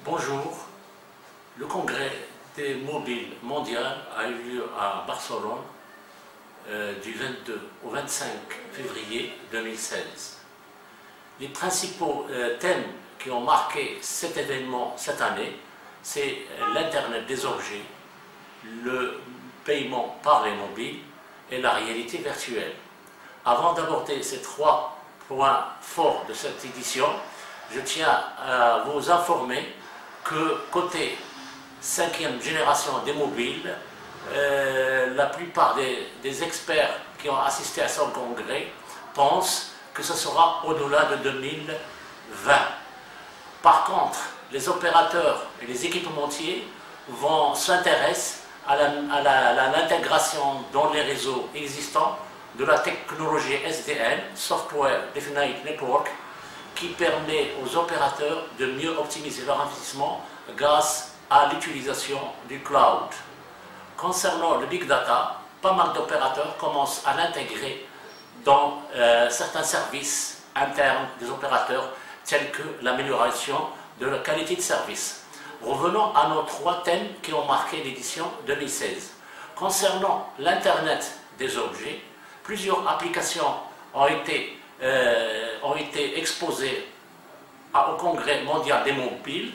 Bonjour, le congrès des mobiles mondial a eu lieu à Barcelone du 22 au 25 février 2016. Les principaux thèmes qui ont marqué cet événement cette année, c'est l'Internet des objets, le paiement par les mobiles et la réalité virtuelle. Avant d'aborder ces trois points forts de cette édition, je tiens à vous informer que côté 5e génération des mobiles, la plupart des experts qui ont assisté à ce congrès pensent que ce sera au-delà de 2020. Par contre, les opérateurs et les équipementiers vont s'intéresser à l'intégration dans les réseaux existants de la technologie SDN, Software Defined Network, qui permet aux opérateurs de mieux optimiser leur investissement grâce à l'utilisation du cloud. Concernant le big data, pas mal d'opérateurs commencent à l'intégrer dans certains services internes des opérateurs, tels que l'amélioration de la qualité de service. Revenons à nos trois thèmes qui ont marqué l'édition 2016. Concernant l'Internet des objets, plusieurs applications ont été exposées au Congrès mondial des mobiles.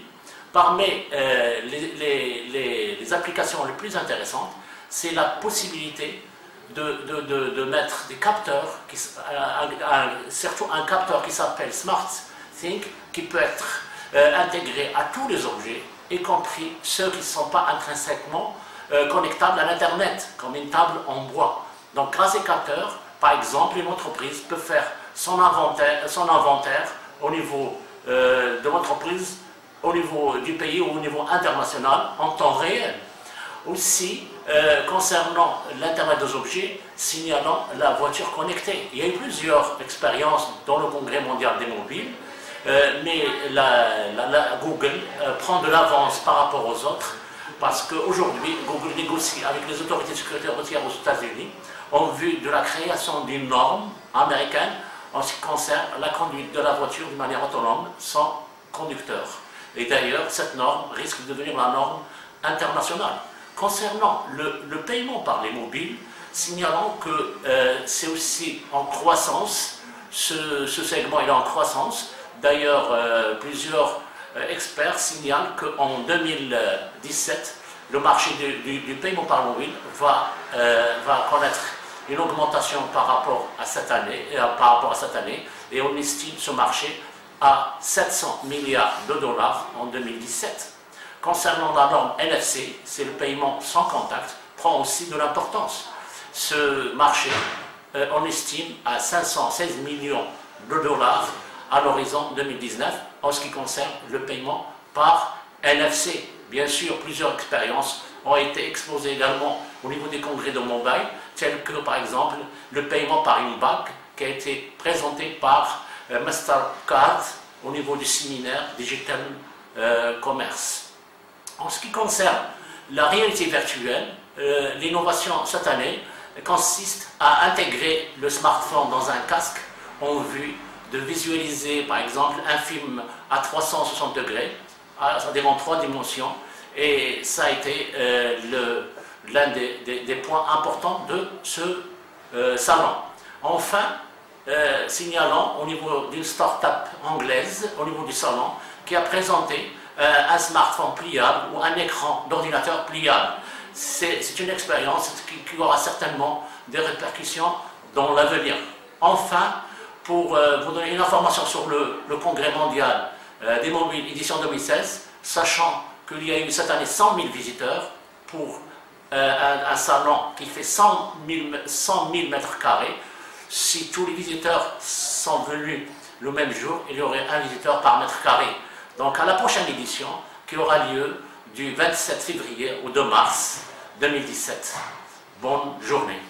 Parmi les applications les plus intéressantes, c'est la possibilité de mettre des capteurs, surtout un capteur qui s'appelle SmartThings, qui peut être intégré à tous les objets, y compris ceux qui ne sont pas intrinsèquement connectables à l'Internet, comme une table en bois. Donc grâce à ces capteurs, par exemple, une entreprise peut faire son inventaire au niveau de l'entreprise, au niveau du pays ou au niveau international en temps réel. Aussi, concernant l'Internet des objets, signalant la voiture connectée. Il y a eu plusieurs expériences dans le Congrès mondial des mobiles, mais Google prend de l'avance par rapport aux autres, parce qu'aujourd'hui, Google négocie avec les autorités de sécurité routière aux États-Unis en vue de la création d'une norme américaine en ce qui concerne la conduite de la voiture de manière autonome sans conducteur. Et d'ailleurs, cette norme risque de devenir la norme internationale. Concernant le paiement par les mobiles, signalons que c'est aussi en croissance, ce segment est en croissance. D'ailleurs, plusieurs experts signalent qu'en 2017, le marché du paiement par mobile va connaître une augmentation par rapport à cette année, et on estime ce marché à 700 milliards de dollars en 2017. Concernant la norme NFC, c'est le paiement sans contact, prend aussi de l'importance. Ce marché, on estime à 516 millions de dollars à l'horizon 2019 en ce qui concerne le paiement par NFC. Bien sûr, plusieurs expériences ont été exposées également au niveau des congrès de mobile, tels que par exemple le paiement par une bague qui a été présenté par Mastercard au niveau du séminaire Digital Commerce. En ce qui concerne la réalité virtuelle, l'innovation cette année consiste à intégrer le smartphone dans un casque en vue de visualiser par exemple un film à 360 degrés, ça démontre 3 dimensions, et ça a été l'un des points importants de ce salon. Enfin, signalant au niveau d'une start-up anglaise, au niveau du salon, qui a présenté un smartphone pliable ou un écran d'ordinateur pliable. C'est une expérience qui aura certainement des répercussions dans l'avenir. Enfin, pour vous donner une information sur le Congrès mondial des mobiles édition 2016, sachant qu'il y a eu cette année 100 000 visiteurs pour un salon qui fait 100 000 mètres carrés. Si tous les visiteurs sont venus le même jour, il y aurait un visiteur par mètre carré. Donc à la prochaine édition, qui aura lieu du 27 février au 2 mars 2017. Bonne journée.